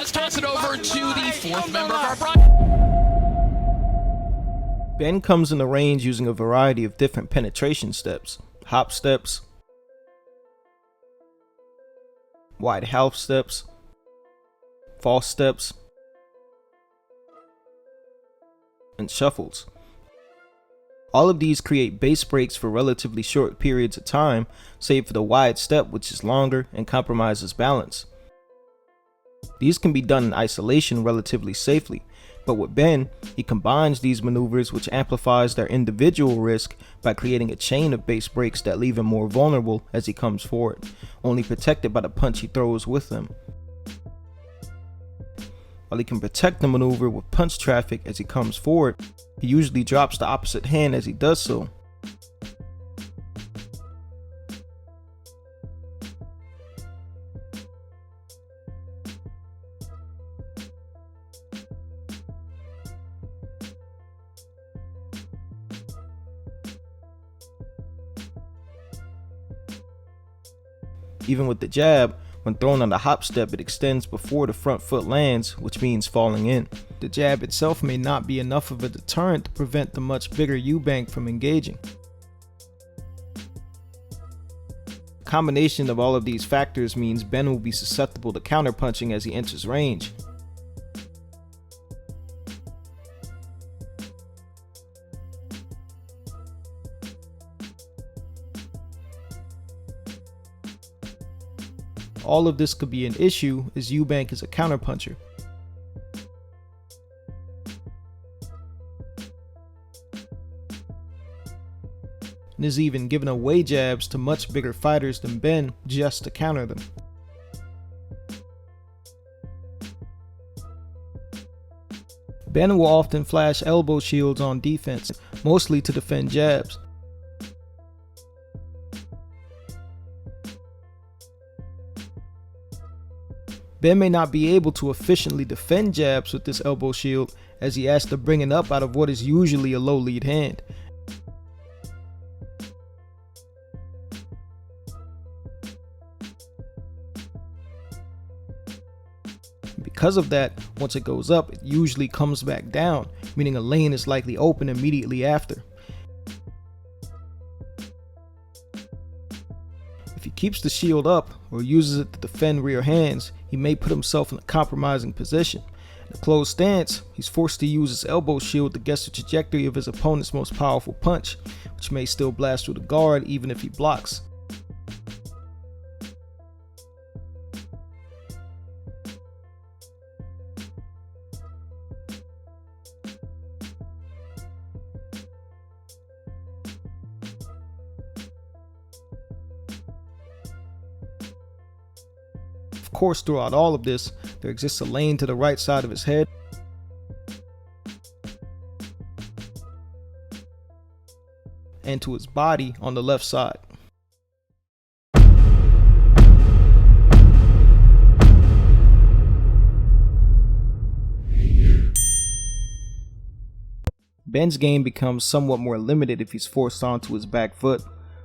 let's toss it over to the fourth member of our Ben comes in the range using a variety of different penetration steps, hop steps, wide half steps, false steps, and shuffles. All of these create base breaks for relatively short periods of time, save for the wide step, which is longer and compromises balance. These can be done in isolation relatively safely, but with Ben, he combines these maneuvers, which amplifies their individual risk by creating a chain of base breaks that leave him more vulnerable as he comes forward, only protected by the punch he throws with them. While he can protect the maneuver with punch traffic as he comes forward, he usually drops the opposite hand as he does so. Even with the jab, when thrown on the hop step, it extends before the front foot lands, which means falling in. The jab itself may not be enough of a deterrent to prevent the much bigger Eubank from engaging. The combination of all of these factors means Ben will be susceptible to counterpunching as he enters range. All of this could be an issue as Eubank is a counterpuncher. And is even giving away jabs to much bigger fighters than Ben just to counter them. Ben will often flash elbow shields on defense, mostly to defend jabs. Ben may not be able to efficiently defend jabs with this elbow shield as he has to bring it up out of what is usually a low lead hand. Because of that, once it goes up, it usually comes back down, meaning a lane is likely open immediately after. If he keeps the shield up or uses it to defend rear hands, he may put himself in a compromising position. In a closed stance, he's forced to use his elbow shield to guess the trajectory of his opponent's most powerful punch, which may still blast through the guard even if he blocks. Of course, throughout all of this, there exists a lane to the right side of his head and to his body on the left side. Ben's game becomes somewhat more limited if he's forced onto his back foot.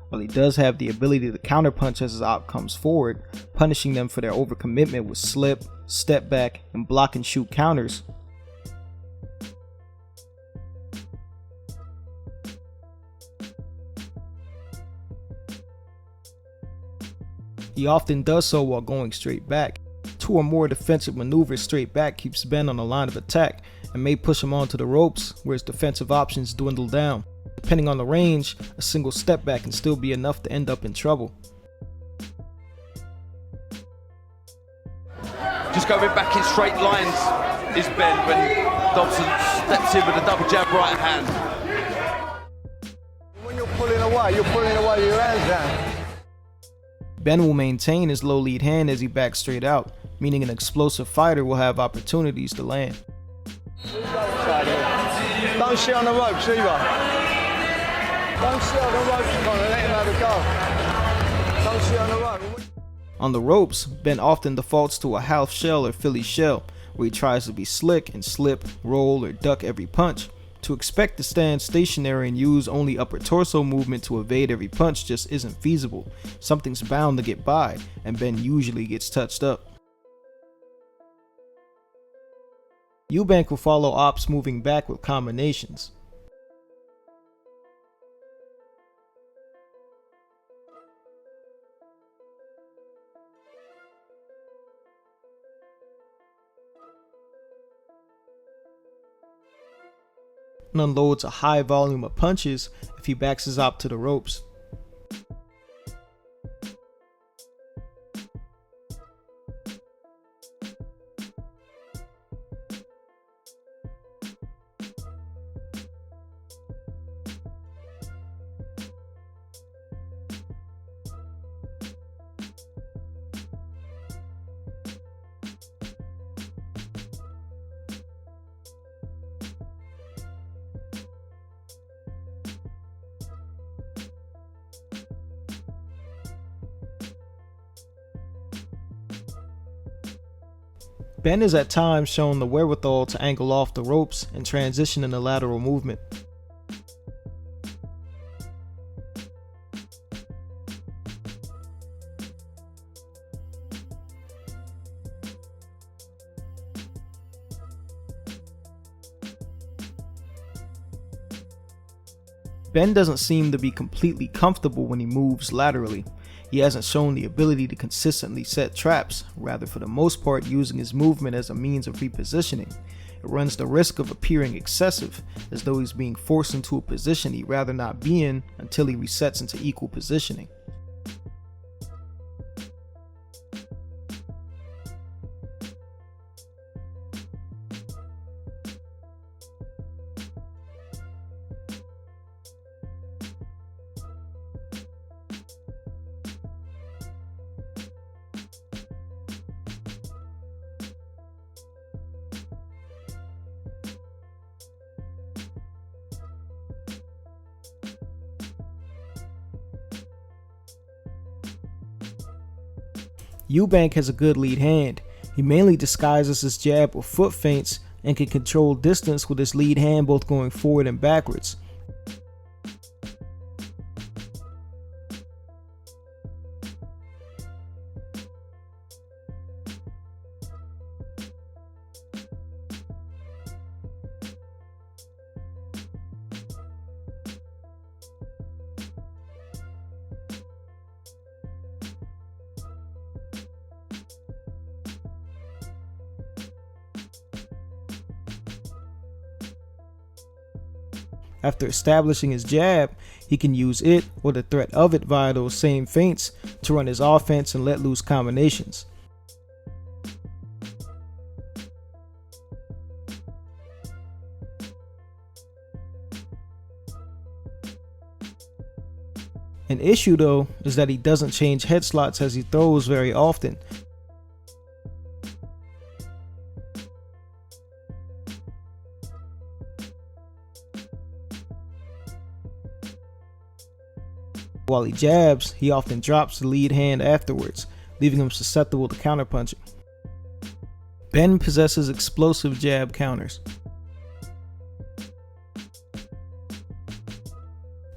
While he does have the ability to counterpunch as his op comes forward, punishing them for their overcommitment with slip, step back, and block and shoot counters. He often does so while going straight back. Two or more defensive maneuvers straight back keeps Ben on the line of attack and may push him onto the ropes where his defensive options dwindle down. Depending on the range, a single step back can still be enough to end up in trouble. Just going back in straight lines is Ben when Dobson steps in with a double jab right hand. When you're pulling away with your hands down. Ben will maintain his low lead hand as he backs straight out, meaning an explosive fighter will have opportunities to land. Don't sit on the ropes either. Don't sit on the ropes, Conor, let him have a go. Don't sit on the ropes. On the ropes, Ben often defaults to a half shell or Philly shell, where he tries to be slick and slip, roll, or duck every punch. To expect to stand stationary and use only upper torso movement to evade every punch just isn't feasible. Something's bound to get by, and Ben usually gets touched up. Eubank will follow ops moving back with combinations. And unloads a high volume of punches if he backs his op to the ropes. Benn is at times shown the wherewithal to angle off the ropes and transition in a lateral movement. Benn doesn't seem to be completely comfortable when he moves laterally. He hasn't shown the ability to consistently set traps, rather for the most part using his movement as a means of repositioning. It runs the risk of appearing excessive, as though he's being forced into a position he'd rather not be in until he resets into equal positioning. Eubank has a good lead hand. He mainly disguises his jab with foot feints and can control distance with his lead hand both going forward and backwards. After establishing his jab, he can use it or the threat of it via those same feints to run his offense and let loose combinations. An issue though is that he doesn't change head slots as he throws very often. While he jabs, he often drops the lead hand afterwards, leaving him susceptible to counterpunching. Benn possesses explosive jab counters.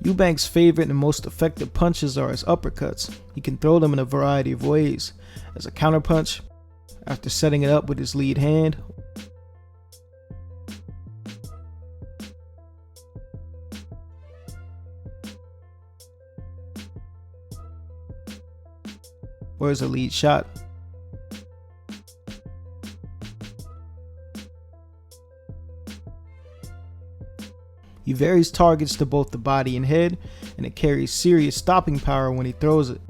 Eubank's favorite and most effective punches are his uppercuts. He can throw them in a variety of ways, as a counterpunch, after setting it up with his lead hand, or as a lead shot. He varies targets to both the body and head, and it carries serious stopping power when he throws it.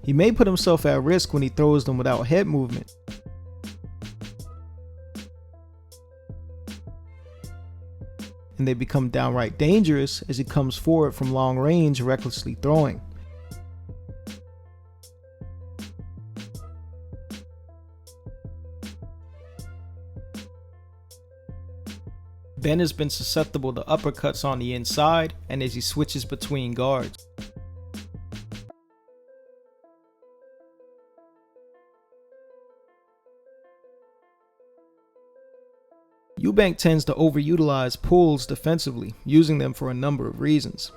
He may put himself at risk when he throws them without head movement. And they become downright dangerous as he comes forward from long range, recklessly throwing. Benn has been susceptible to uppercuts on the inside and as he switches between guards. Eubank tends to overutilize pulls defensively, using them for a number of reasons.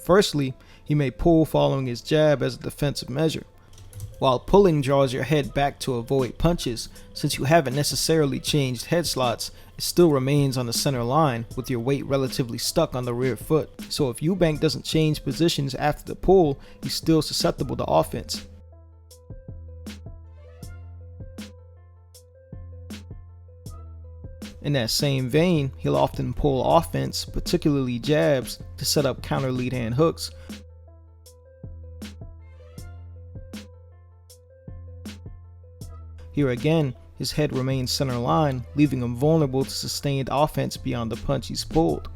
Firstly, he may pull following his jab as a defensive measure. While pulling draws your head back to avoid punches, since you haven't necessarily changed head slots, it still remains on the center line with your weight relatively stuck on the rear foot. So if Eubank doesn't change positions after the pull, he's still susceptible to offense. In that same vein, he'll often pull offense, particularly jabs, to set up counter lead hand hooks. Here again, his head remains center line, leaving him vulnerable to sustained offense beyond the punch he's pulled.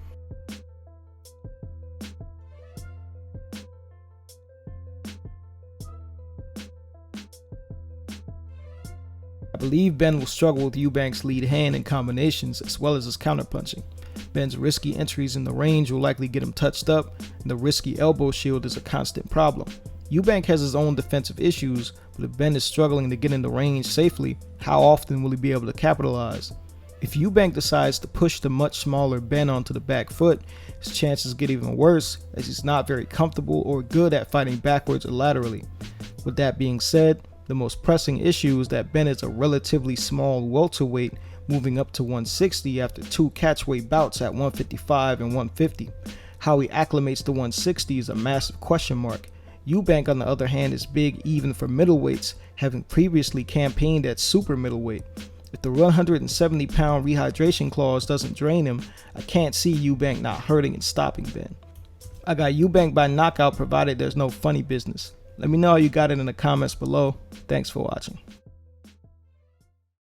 I believe Benn will struggle with Eubank's lead hand in combinations as well as his counterpunching. Benn's risky entries in the range will likely get him touched up, and the risky elbow shield is a constant problem. Eubank has his own defensive issues, but if Benn is struggling to get in the range safely, how often will he be able to capitalize? If Eubank decides to push the much smaller Benn onto the back foot, his chances get even worse as he's not very comfortable or good at fighting backwards or laterally. With that being said, the most pressing issue is that Benn is a relatively small welterweight moving up to 160 after 2 catchweight bouts at 155 and 150. How he acclimates to 160 is a massive question mark. Eubank, on the other hand, is big even for middleweights, having previously campaigned at super middleweight. If the 170-pound rehydration clause doesn't drain him, I can't see Eubank not hurting and stopping Benn. I got Eubank by knockout provided there's no funny business. Let me know how you got it in the comments below. Thanks for watching.